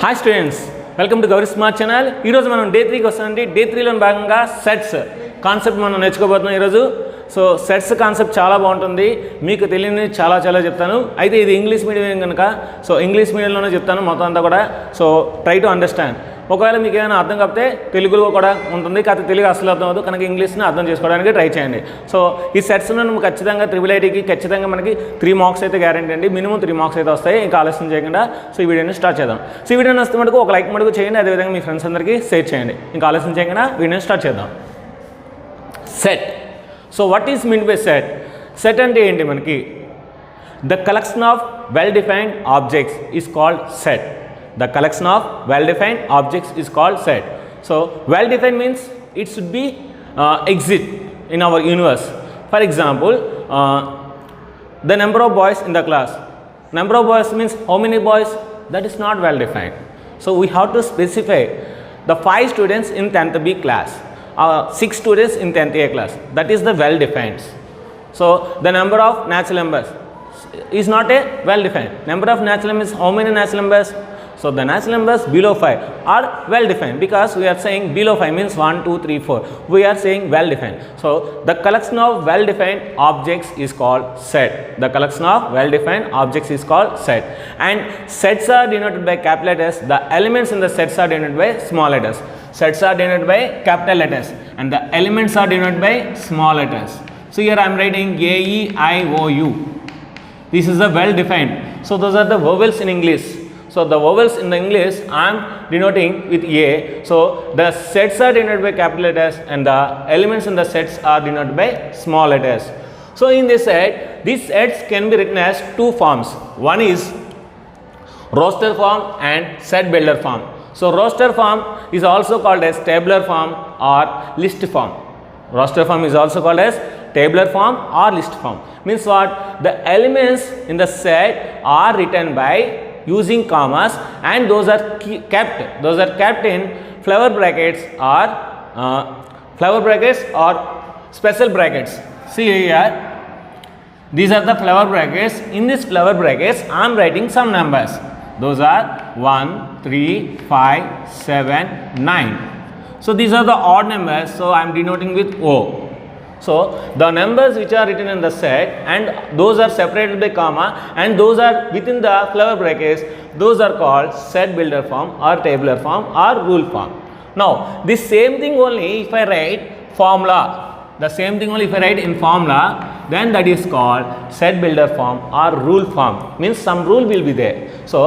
Hi students, welcome to Gauri smart channel. ఈరోజు మనం day 3కి వస్తామండి. డే 3లో భాగంగా సెట్స్ కాన్సెప్ట్ మనం నేర్చుకోబోతున్నాం ఈరోజు. సో సెట్స్ కాన్సెప్ట్ చాలా బాగుంటుంది, మీకు తెలియని చాలా చెప్తాను. అయితే ఇది ఇంగ్లీష్ మీడియం కనుక సో ఇంగ్లీష్ మీడియంలోనే చెప్తాను మొత్తం అంతా కూడా. So try to understand. ఒకవేళ మీకు ఏమైనా అర్థం కాకపోతే తెలుగులో కూడా ఉంటుంది, కాకపోతే తెలుగు అసలు అర్థం అవుతుంది కనుక ఇంగ్లీష్ని అర్థం చేసుకోవడానికి ట్రై చేయండి. సో ఈ సెట్స్లో ఖచ్చితంగా IIITకి ఖచ్చితంగా మనకి 3 మార్క్స్ అయితే గ్యారంటీ అండి. మినిమం 3 మార్క్స్ అయితే వస్తాయి. ఇంకా ఆలస్యం చేయకుండా సో ఈ వీడియోని స్టార్ట్ చేద్దాం. సో ఈ వీడియోని వస్తే మటుకు ఒక లైక్ మటుకు చేయండి, అదేవిధంగా మీ ఫ్రెండ్స్ అందరికీ షేర్ చేయండి. ఇంకా ఆలస్యం చేయకుండా వీడియోని స్టార్ట్ చేద్దాం. Set. So what is mean by set? Set అంటే ఏంటి మనకి? The collection of well defined objects is called set. The collection of well-defined objects is called set. So well-defined means it should be exist in our universe. For example, the number of boys in the class. Number of boys means how many boys? That is not well-defined. So we have to specify the 5 students in 10th B class, 6 students in 10th A class. That is the well-defined. So the number of natural numbers is not a well-defined. Number of natural numbers, how many natural numbers? So the natural numbers below 5 are well defined, because we are saying below 5 means 1, 2, 3, 4. We are saying well defined. So the collection of well defined objects is called set. The collection of well defined objects is called set. And sets are denoted by capital letters. The elements in the sets are denoted by small letters. Sets are denoted by capital letters and the elements are denoted by small letters. So here I am writing A, E, I, O, U. This is the well defined. So those are the vowels in English. So the vowels in the English I am denoting with A. So the sets are denoted by capital letters and the elements in the sets are denoted by small letters. So in this set, these sets can be written as 2 forms. One is roster form and set builder form. So roster form is also called as tabular form or list form. Roster form is also called as tabular form or list form. Means what? The elements in the set are written by using commas and those are kept in flower brackets or special brackets. See here, these are the flower brackets. In these flower brackets I am writing some numbers. Those are 1, 3, 5, 7, 9. So these are the odd numbers, so I am denoting with O. So the numbers which are written in the set and those are separated by comma and those are within the flower brackets, those are called set builder form or tabular form or rule form. Now this same thing only if I write formula, the same thing only if I write in formula, then that is called set builder form or rule form. Means some rule will be there. So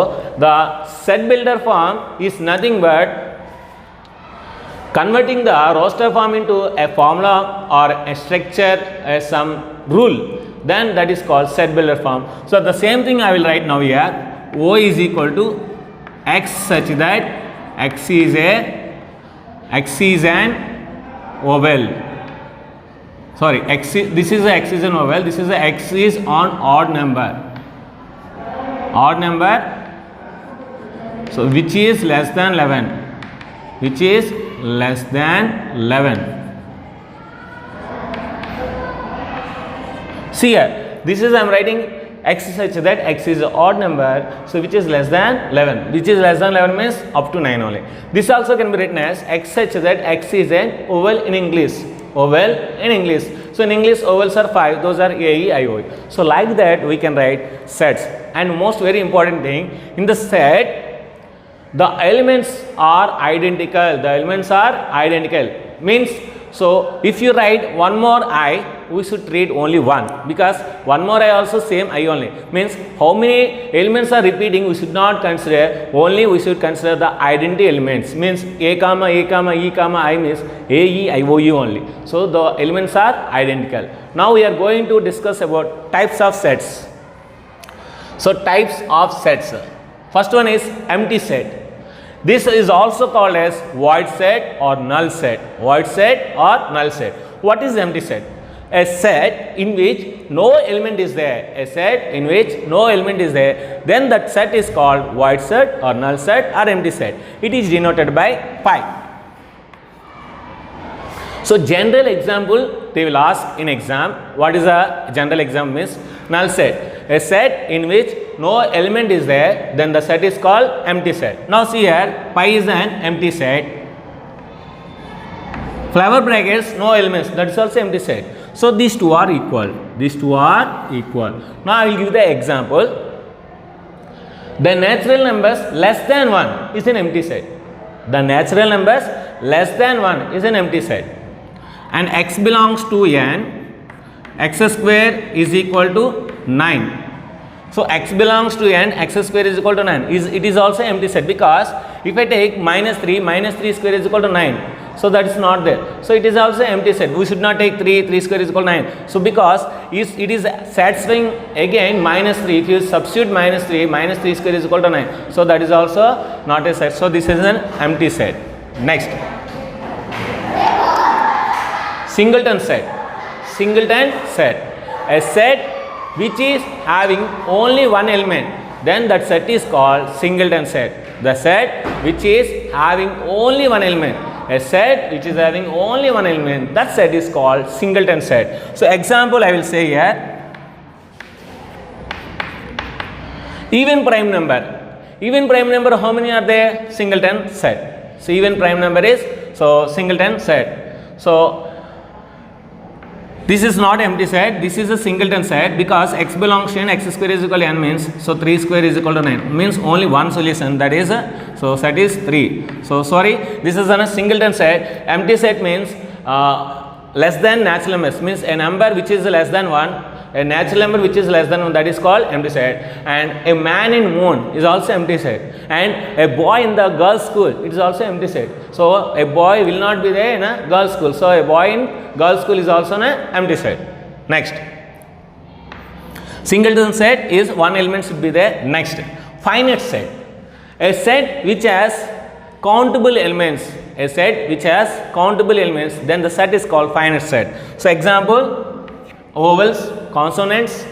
the set builder form is nothing but converting the roster form into a formula or a structure, some rule, then that is called set builder form. So the same thing I will write now here. O is equal to x such that x is an oval. Sorry, this is an oval. This is x is on odd number. So which is less than 11. Which is less than 11. See here, this is I am writing x such that x is an odd number, so which is less than 11. Which is less than 11 means up to 9 only. This also can be written as x such that x is an oval in English. Oval in English. So in English ovals are 5. Those are A, E, I, O. So like that we can write sets. And most very important thing, in the set the elements are identical. Means, so if you write one more I, we should treat only one, because one more I also same I only. Means how many elements are repeating we should not consider, only we should consider the identity elements. Means A comma E comma I means A, E, I, O, U only. So the elements are identical. Now we are going to discuss about types of sets. So types of sets. First one is empty set. This is also called as void set or null set. What is empty set? A set in which no element is there. Then that set is called void set or null set or empty set. It is denoted by pi. So general example they will ask in exam. What is a general example? Means null set. A set in which no element is there, then the set is called empty set. Now see here, pi is an empty set. Flower brackets, no elements, that is also empty set. So these two are equal. These two are equal. Now I will give the example. The natural numbers less than 1 is an empty set. The natural numbers less than 1 is an empty set. And x belongs to n, x square is equal to 9. So x belongs to n, x square is equal to 9. It is also empty set, because if I take minus 3 square is equal to 9. So that is not there. So it is also empty set. We should not take 3 square is equal to 9. So because it is satisfying again minus 3. If you substitute minus 3 square is equal to 9. So that is also not a set. So this is an empty set. Next. Singleton set. Singleton set. A set which is having only one element, then that set is called singleton set. The set which is having only one element. A set which is having only one element, that set is called singleton set. So example I will say here. Even prime number. Even prime number, how many are there? Singleton set. So even prime number is singleton set. So this is not empty set, this is a singleton set, because x belongs to n, x square is equal to n means, so 3 square is equal to 9, means only one solution, that is, set is 3. So sorry, this is a singleton set. Empty set means less than natural numbers, means a number which is less than 1, a natural number which is less than 1, that is called empty set. And a man in moon is also empty set. And a boy in the girls school, it is also empty set. So a boy will not be there in a girls school. So a boy in girls school is also an empty set. Next. Singleton set is one element should be there. Next. Finite set. A set which has countable elements. A set which has countable elements, then the set is called finite set. So example, vowels, consonants,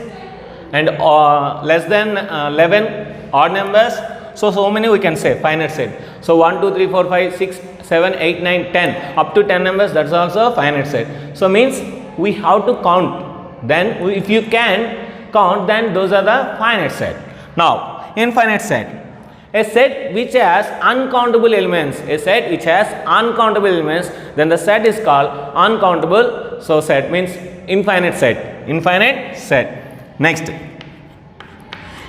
and less than 11 odd numbers. So many we can say finite set. So 1, 2, 3, 4, 5, 6, 7, 8, 9, 10, up to 10 numbers, that's also finite set. So means we have to count. Then if you can count, then those are the finite set. Now infinite set. A set which has uncountable elements. A set which has uncountable elements, then the set is called uncountable. So set means infinite set. Infinite set. Next.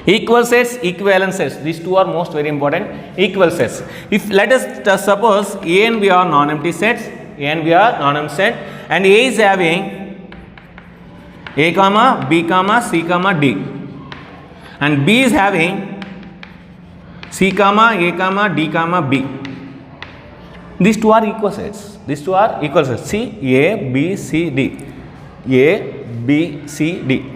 Equal sets, equivalent sets. These two are most very important. Equal sets. If let us suppose A and B are non-empty sets. A and B are non-empty set, and A is having A comma B comma C comma D, and B is having C comma A comma D comma B. These two are equal sets. These two are equal sets. See, A B C D. A B C D.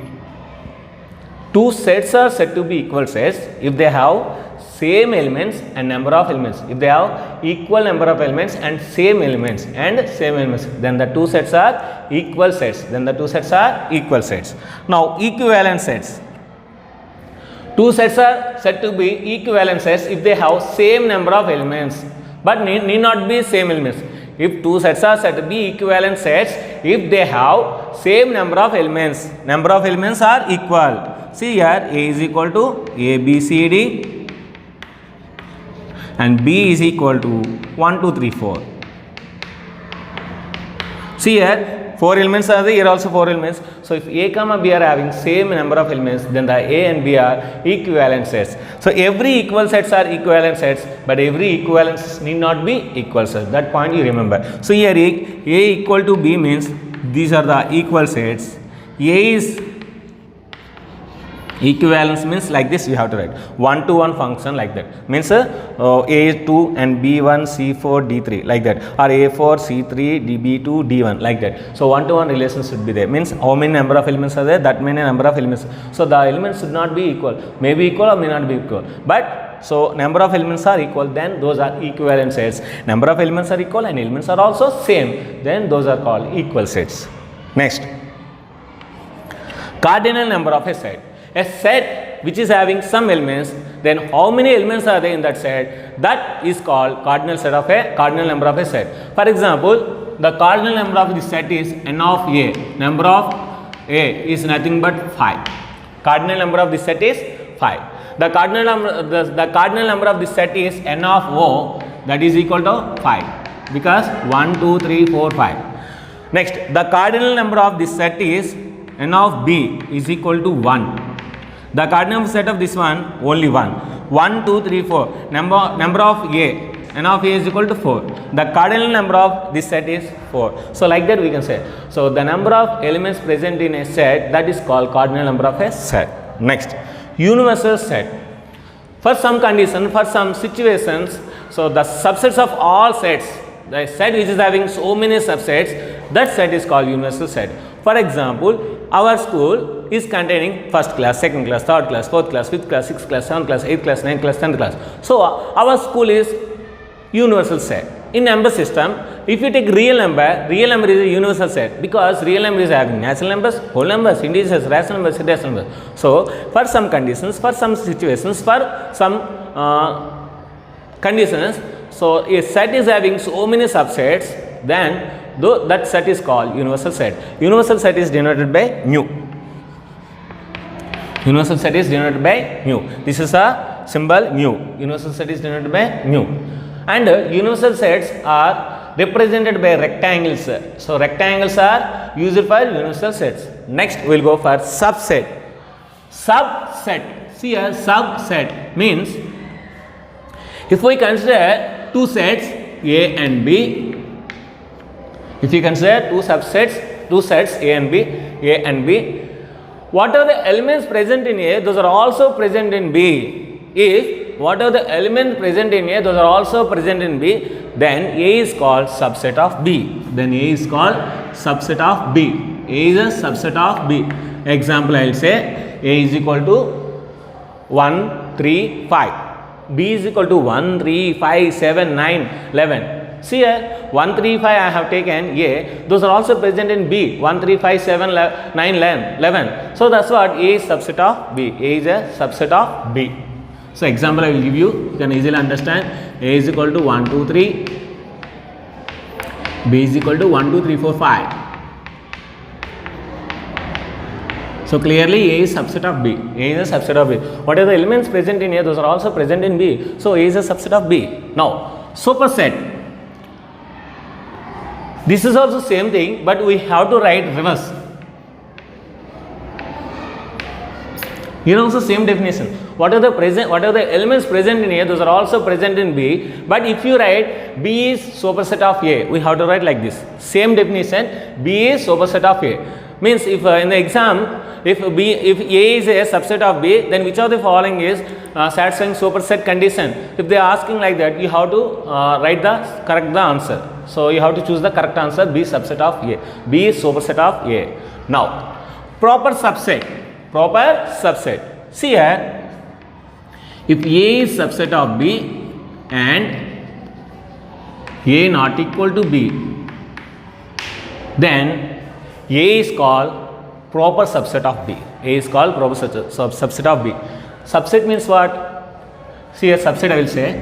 Two sets are said to be equal sets if they have same elements and number of elements. If they have equal number of elements and same elements, then the two sets are equal sets. Now equivalent sets. Two sets are said to be equivalent sets if they have same number of elements, but need not be same elements. If two sets are said to be equivalent sets if they have same number of elements. Number of elements are equal. See here, A is equal to A, B, C, D, and B is equal to 1, 2, 3, 4. See here, 4 elements are there, here also 4 elements. So if A comma B are having same number of elements, then the A and B are equivalent sets. So every equal sets are equivalent sets, but every equivalence need not be equal sets. That point you remember. So here A equal to B means these are the equal sets. A is equivalence means like this, you have to write 1 to 1 function like that, means A2 and B1 C4 D3 like that, or A4 C3 DB2 D1 like that. So 1 to 1 relation should be there, means how many number of elements are there, that many number of elements. So the elements should not be equal, may be equal or may not be equal, but so number of elements are equal, then those are equivalent sets. Number of elements are equal and elements are also same, then those are called equal sets. Next, cardinal number of a set. A set which is having some elements, then how many elements are there in that set, that is called cardinal number of a set. For example, the cardinal number of this set is n of A. Number of A is nothing but 5. Cardinal number of this set is 5. The cardinal number of this set is n of O, that is equal to 5 because 1, 2, 3, 4, 5. Next, the cardinal number of this set is n of B is equal to 1. The cardinal set of this one only 1. 1, 2, 3, 4. Number of A, n of A is equal to 4. The cardinal number of this set is 4. So like that we can say. So the number of elements present in a set, that is called cardinal number of a set. Next, universal set. For some condition, for some situations, so the subsets of all sets, the set which is having so many subsets, that set is called universal set. For example, our school is containing first class, second class, third class, fourth class, fifth class, sixth class, seventh class, eighth class, ninth class, 10th class. So our school is universal set. In number system, if you take real number is a universal set because real number is having natural numbers, whole numbers, integers, rational numbers, irrational numbers. So for some conditions, for some situations, for some conditions, so a set is having so many subsets, then that set is called universal set. Universal set is denoted by mu. Universal set is denoted by mu. This is a symbol mu. Universal set is denoted by mu. And universal sets are represented by rectangles. So rectangles are used for universal sets. Next we will go for subset. Subset. See here, subset means if we consider two sets A and B, if you consider two sets A and B, what are the elements present in A, those are also present in B. If what are the elements present in A, those are also present in B, then A is called subset of B. Then A is called subset of B. A is a subset of B. Example, I will say A is equal to 1, 3, 5. B is equal to 1, 3, 5, 7, 9, 11. See here, 1, 3, 5 I have taken A, those are also present in B, 1, 3, 5, 7, 9, 11. So that's what A is subset of B. A is a subset of B. So example I will give you can easily understand. A is equal to 1, 2, 3, B is equal to 1, 2, 3, 4, 5. So clearly A is subset of B. A is a subset of B. What are the elements present in A, those are also present in B. So A is a subset of B. Now superset. This is also same thing, but we have to write reverse. Here also same definition. What are the elements present in A, those are also present in B. But if you write B is superset of A, we have to write like this. Same definition, B is superset of A. Means if in the exam, if A is a subset of B, then which of the following is satisfying superset condition? If they are asking like that, you have to write the correct answer. So you have to choose the correct answer, B subset of A. B is superset of A. Now, proper subset. See here, if A is subset of B and A not equal to B, then A is called proper subset of B. A is called proper subset of B. Subset means what? See here, subset I will say.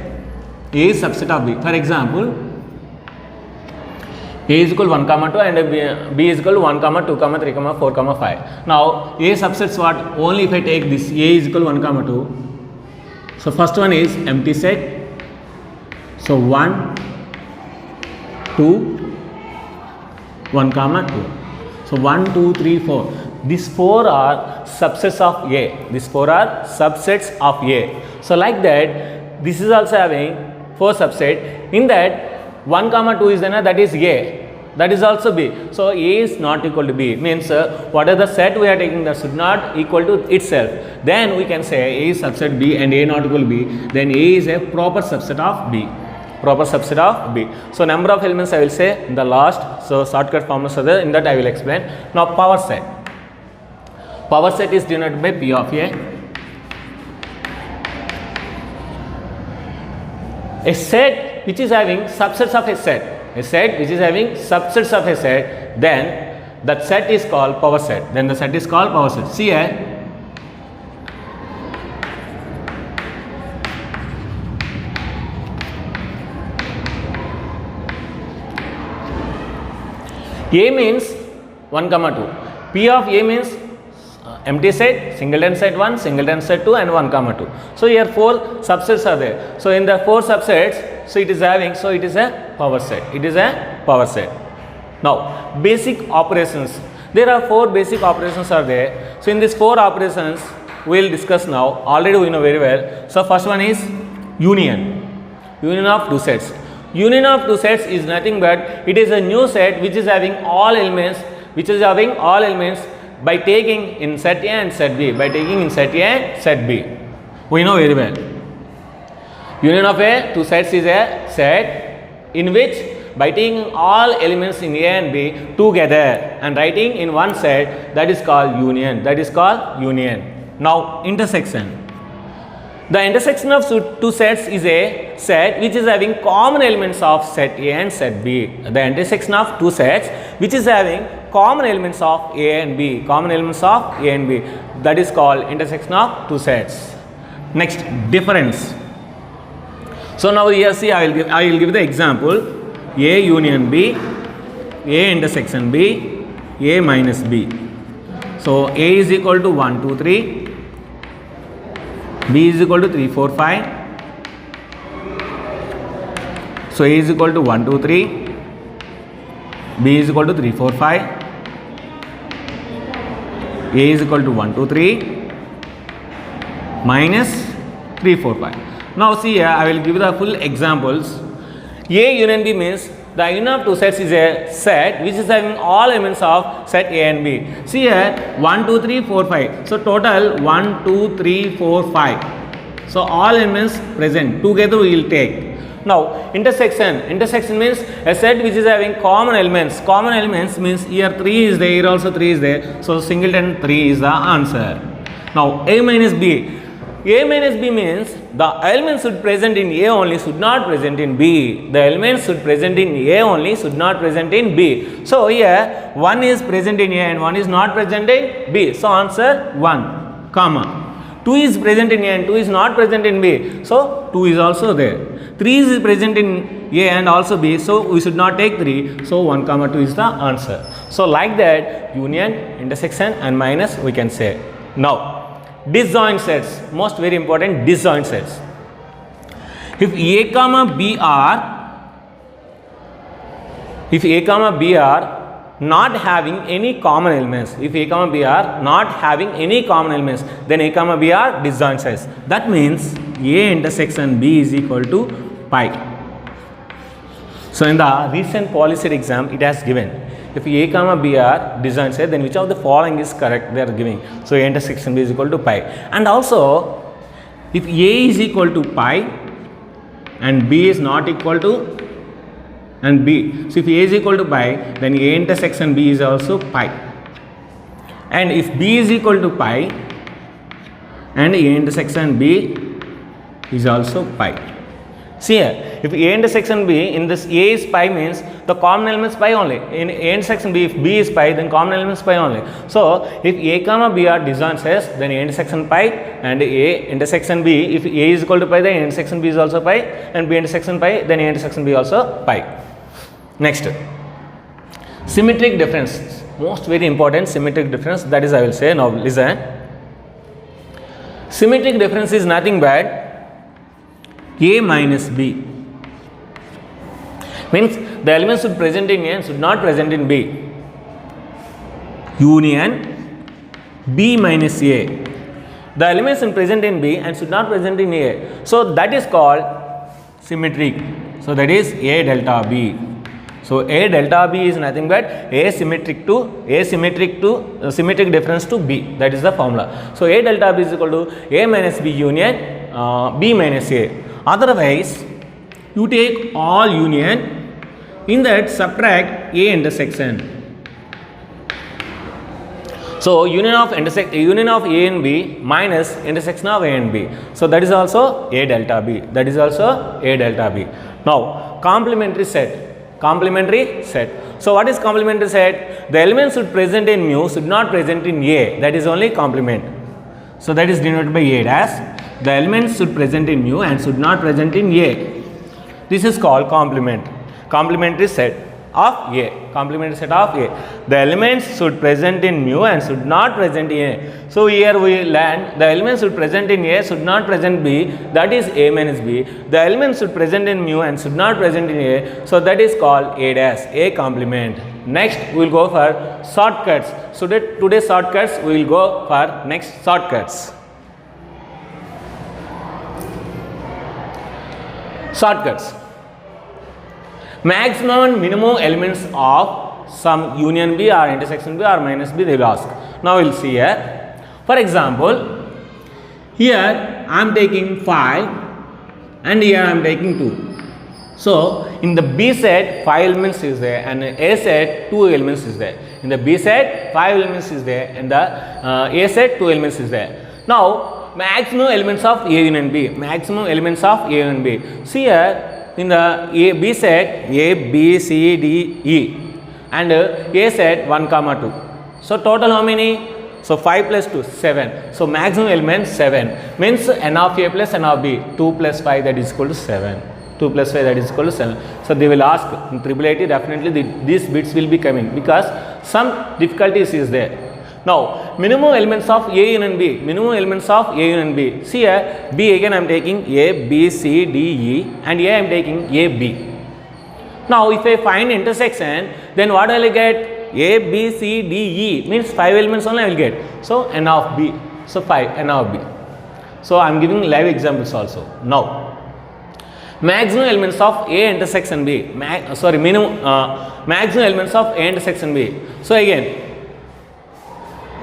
A is subset of B. For example, A is equal to 1, 2 and B is equal to 1, 2, 3, 4, 5. Now A subsets what? Only if I take this A is equal to 1, 2. So first one is empty set. So 1, 2, 1, 2. So 1, 2, 3, 4. These 4 are subsets of A. These 4 are subsets of A. So like that, this is also having 4 subset. In that 1, 2 is there, that is A. That is also B. So A is not equal to B. Means what are the set we are taking that should not equal to itself. Then we can say A is subset B and A not equal to B. Then A is a proper subset of B. Proper subset of B. So number of elements I will say in the last. So shortcut formulas are there. In that I will explain. Now power set. Power set is denoted by P of A. A set which is having subsets of a set. A set which is having subsets of a set, then that set is called power set. Then the set is called power set. See here. A means 1, 2. P of A means empty set, singleton set 1, singleton set 2 and 1 comma 2. So here 4 subsets are there. So in the 4 subsets, so it is having, so it is a power set. It is a power set. Now basic operations. There are 4 basic operations are there. So in these 4 operations we will discuss now. Already we know very well. So first one is union. Union of 2 sets. Union of 2 sets is nothing but it is a new set which is having all elements, by taking in set A and set B. By taking in set A and set B. We know very well. Union of a 2 sets is a set in which by taking all elements in A and B together and writing in one set, that is called union. That is called union. Now intersection. The intersection of 2 sets is a set which is having common elements of set A and set B. The intersection of 2 sets which is having common elements of A and B. Common elements of A and B. That is called intersection of 2 sets. Next, difference. So now here see I will give the example. A union B, A intersection B, A minus B. So A is equal to 1, 2, 3. B is equal to 3, 4, 5. So A is equal to 1, 2, 3. B is equal to 3, 4, 5. A is equal to 1, 2, 3 minus 3, 4, 5. Now see here I will give the full examples. A union B means the union of 2 sets is a set which is having all elements of set A and B. See here 1, 2, 3, 4, 5. So total 1, 2, 3, 4, 5. So all elements present together we will take. Now intersection. Intersection means a set which is having common elements. Common elements means here 3 is there, here also 3 is there. So singleton 3 is the answer. Now A minus B. A minus B means the elements should present in A only, should not present in B. The elements should present in A only, should not present in B. So here 1 is present in A and 1 is not present in B. So answer 1, comma. 2 is present in A and 2 is not present in B. So 2 is also there. 3 is present in A and also B. So we should not take 3. So 1, comma 2 is the answer. So like that union, intersection and minus we can say. Now disjoint sets, most very important, disjoint sets. If A comma B are not having any common elements, if A comma B are not having any common elements, then A comma B are disjoint sets. That means A intersection B is equal to pi. So in the recent polyset exam it has given. If A comma B are disjoint set, then which of the following is correct they are giving. So A intersection B is equal to pi. And also if A is equal to pi and B is not equal to and B. So if A is equal to pi, then A intersection B is also pi. And if B is equal to pi and A intersection B is also pi. See here, if A intersection B, in this A is pi means the common elements pi only. In A intersection B, if B is pi, then common elements pi only. So if A comma B are disjoint sets, then A intersection pi and A intersection B, if A is equal to pi, then A intersection B is also pi, and B intersection pi, then A intersection B also pi. Next, symmetric difference, most very important symmetric difference, that is I will say. Now listen, symmetric difference is nothing but A minus B. Means the elements should present in A and should not present in B. Union B minus A. The elements should present in B and should not present in A. So that is called symmetric. So that is A delta B. So A delta B is nothing but symmetric difference to B. That is the formula. So A delta B is equal to A minus B union B minus A. Otherwise, you take all union, in that subtract A intersection. So union of A and B minus intersection of A and B. So that is also A delta B. That is also A delta B. Now complementary set. Complementary set. So what is complementary set? The elements should present in mu, should not present in A. That is only complement. So that is denoted by A dash. The elements should present in mu and should not present in A. This is called complement. Complementary set. of A. Complementary set of A. The elements should present in mu and should not present in A. So here we learn the elements should present in A, should not present B, that is A minus B. The elements should present in mu and should not present in A, so that is called A dash, A complement. Next we will go for shortcuts. So that today's shortcuts we will go for next shortcuts. Shortcuts. Maximum and minimum elements of some union B or intersection B or minus B they will ask. Now we will see here. For example, here I am taking 5 and here I am taking 2. So in the B set 5 elements is there and A set 2 elements is there. In the B set 5 elements is there and the A set 2 elements is there. Now maximum elements of A union B. Maximum elements of A union B. See here in the B set A, B, C, D, E and A set 1, 2. So total how many? So 5 plus 2, 7. So maximum element 7 means n of A plus n of B. 2 plus 5 that is equal to 7. 2 plus 5 that is equal to 7. So they will ask in triple IT definitely these bits will be coming because some difficulties is there. Now minimum elements of A union B. Minimum elements of A union B. See here B again I am taking A, B, C, D, E and A I am taking A, B. Now if I find intersection then what will I get? A, B, C, D, E means 5 elements only I will get. So n of B. So 5 n of B. So I am giving live examples also. Now maximum elements of A intersection B. Maximum elements of A intersection B. So again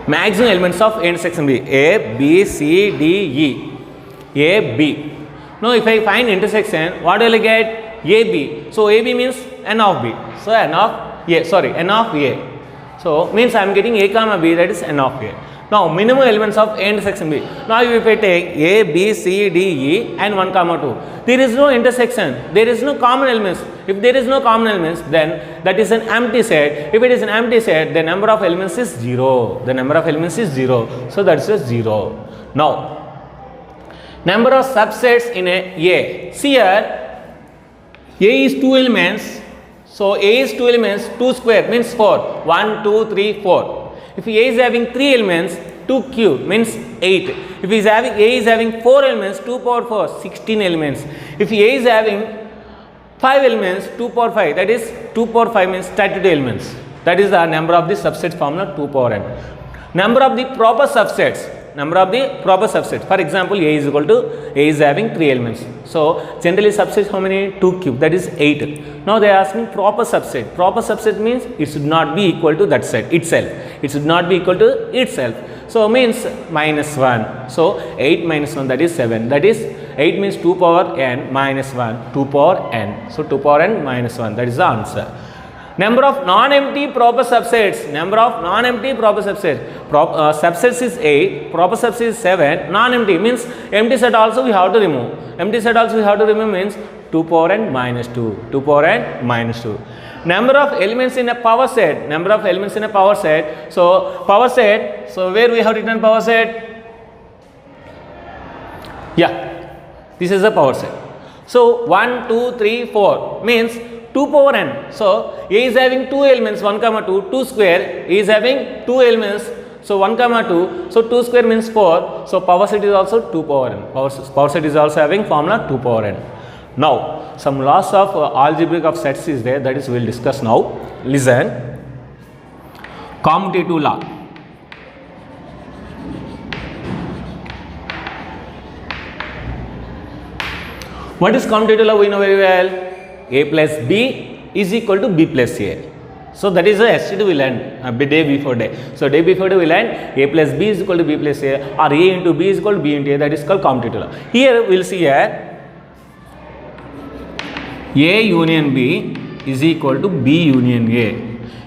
maximum elements of A intersection B. A, B, C, D, E. A, B. Now if I find intersection, what will I get? A, B. So A, B means n of B. So n of A. N of A. So means I am getting A comma B, that is n of A. Now minimum elements of A intersection B. Now if I take A, B, C, D, E and 1, 2. There is no intersection. There is no common elements. If there is no common elements, then that is an empty set. If it is an empty set, the number of elements is 0. The number of elements is 0. So that is a 0. Now, number of subsets in A. See here, A is 2 elements. So A is 2 elements, 2 square means 4. 1, 2, 3, 4. If A is having 3 elements, 2 cube means 8. If A is having 4 elements, 2 power 4, 16 elements. If A is having 5 elements, 2 power 5, that is 2 power 5 means 32 elements. That is the number of the subsets formula 2 power n. Number of the proper subsets. For example, A is equal to A is having 3 elements. So generally subsets how many? 2 cube, that is 8. Now they are asking proper subset. Proper subset means it should not be equal to that set itself. It should not be equal to itself. So means minus 1. So 8 minus 1 that is 7. That is 8 means 2 power n minus 1, 2 power n. So 2 power n minus 1, that is the answer. Number of non-empty proper subsets. Subsets is 8, proper subset is 7, non-empty means empty set also we have to remove. Means 2 power n minus 2. 2 power n minus 2. Number of elements in a power set. So power set. So where we have written power set? Yeah, this is a power set. So 1, 2, 3, 4 means 2 power n. So A is having 2 elements 1, 2, 2 square. A is having 2 elements. So 1, 2. So 2 square means 4. So power set is also 2 power n. Power set is also having formula 2 power n. Now some laws of algebraic of sets is there, that is we will discuss now. Listen. Commutative law. What is commutative law? We know very well. A plus B is equal to B plus A. So that is the yesterday we learned day before day. So day before day we learned A plus B is equal to B plus A, or A into B is equal to B into A. That is called commutative law. Here we will see here A union B is equal to B union A.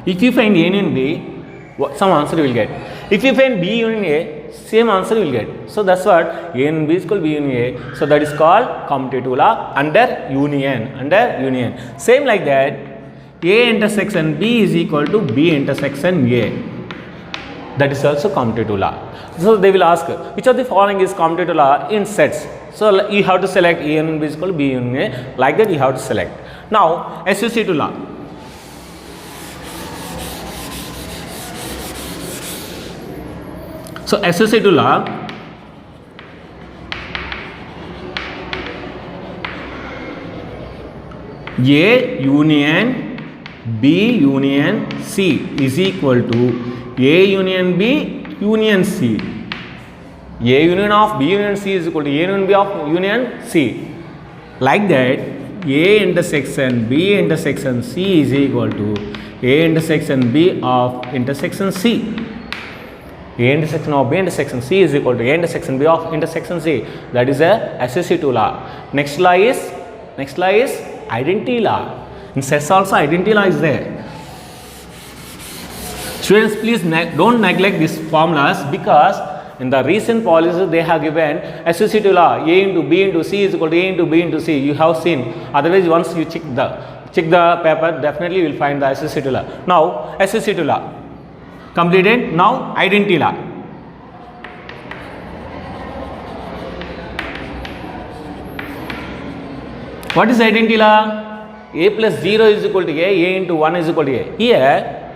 If you find A union B, some answer you will get. If you find B union A, same answer you will get. So that's what A union B is equal to B union A. So that is called commutative law under union. Same like that, A intersection B is equal to B intersection A. That is also commutative law. So they will ask which of the following is commutative law in sets. So you have to select A union B is equal to B union A. Like that you have to select. Now associative law. So associative law, A union B union C is equal to A union B union C. A union of B union C is equal to A union B of union C. Like that, A intersection B intersection C is equal to A intersection B of intersection C. A intersection of B intersection C is equal to A intersection B of intersection C. That is a associative law. Next law is identity law. In sets also identity law is there. Students, please don't neglect these formulas, because in the recent policies they have given associative law A into B into C is equal to A into B into C. You have seen. Otherwise, once you check the paper, definitely you will find the associative law. Now associative law completed. Now identity law. What is identity law? A plus 0 is equal to A into 1 is equal to A. Here,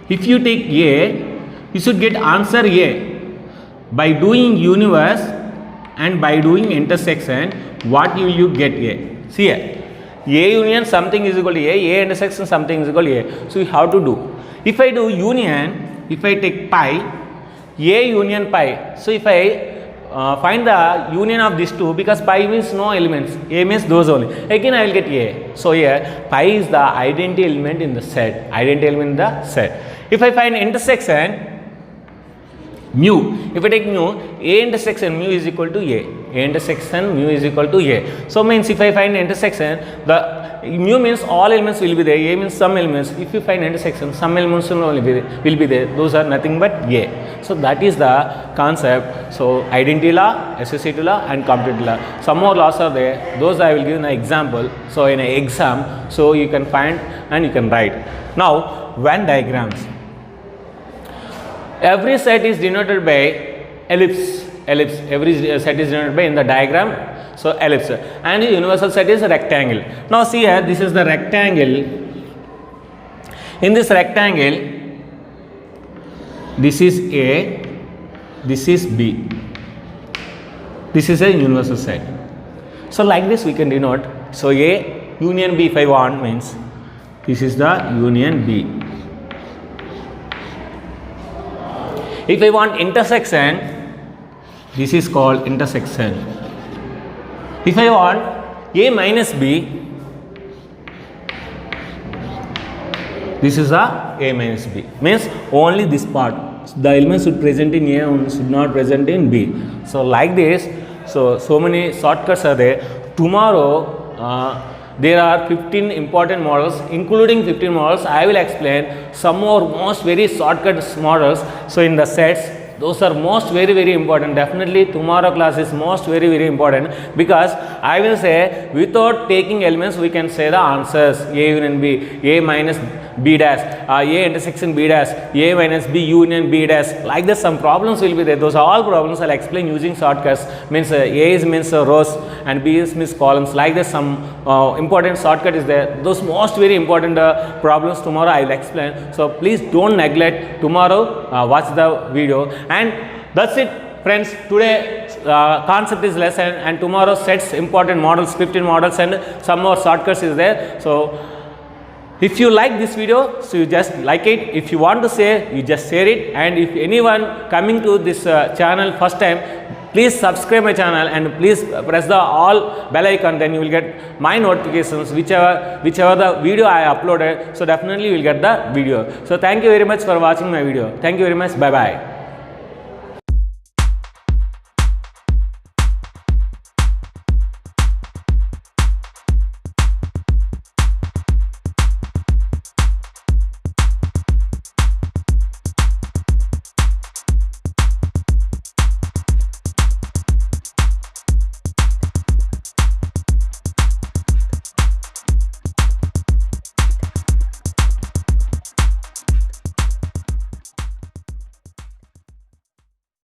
if you take A, you should get answer A. By doing universe and by doing intersection, what will you get A? See here, A union something is equal to A intersection something is equal to A. So you have to do. If I do union, if I take pi, A union pi. So if I find the union of these two, because pi means no elements, A means those only. Again I will get A. So here pi is the identity element in the set. Identity element in the set. If I find intersection mu, if I take mu, A intersection mu is equal to A. A intersection mu is equal to A. So means if I find intersection, the mu means all elements will be there. A means some elements. If you find intersection, some elements will be there. Those are nothing but A. So that is the concept. So identity law, associative law and comparative law. Some more laws are there. Those I will give an example. So in an exam, so you can find and you can write. Now Venn diagrams. Every set is denoted by ellipse. Every set is denoted by in the diagram. So ellipse, and the universal set is a rectangle. Now see here, this is the rectangle. In this rectangle, this is A, this is B. This is a universal set. So like this we can denote. So A union B, if I want, means this is the union B. If I want intersection, this is called intersection. If I want A minus B, this is a A minus B. Means only this part. The elements should present in A and should not present in B. So like this, so many shortcuts are there. Tomorrow there are 15 important models. Including 15 models, I will explain some more most very shortcut models. So in the sets, those are most very important. Definitely tomorrow class is most very important, because I will say without taking elements we can say the answers. A union B, A minus B dash, A intersection B dash, A minus B union B dash. Like this some problems will be there. Those are all problems I'll explain using shortcuts. Means A is means rows and B is means columns. Like this some important shortcut is there. Those most very important problems tomorrow I will explain. So please don't neglect tomorrow. Watch the video. And that's it, friends. Today concept is lesson, and tomorrow sets important models, 15 models and some more shortcuts is there. So if you like this video, so you just like it. If you want to share, you just share it. And if anyone coming to this channel first time, please subscribe my channel and please press the all bell icon. Then you will get my notifications whichever the video I uploaded. So definitely you will get the video. So thank you very much for watching my video. Thank you very much. Bye bye.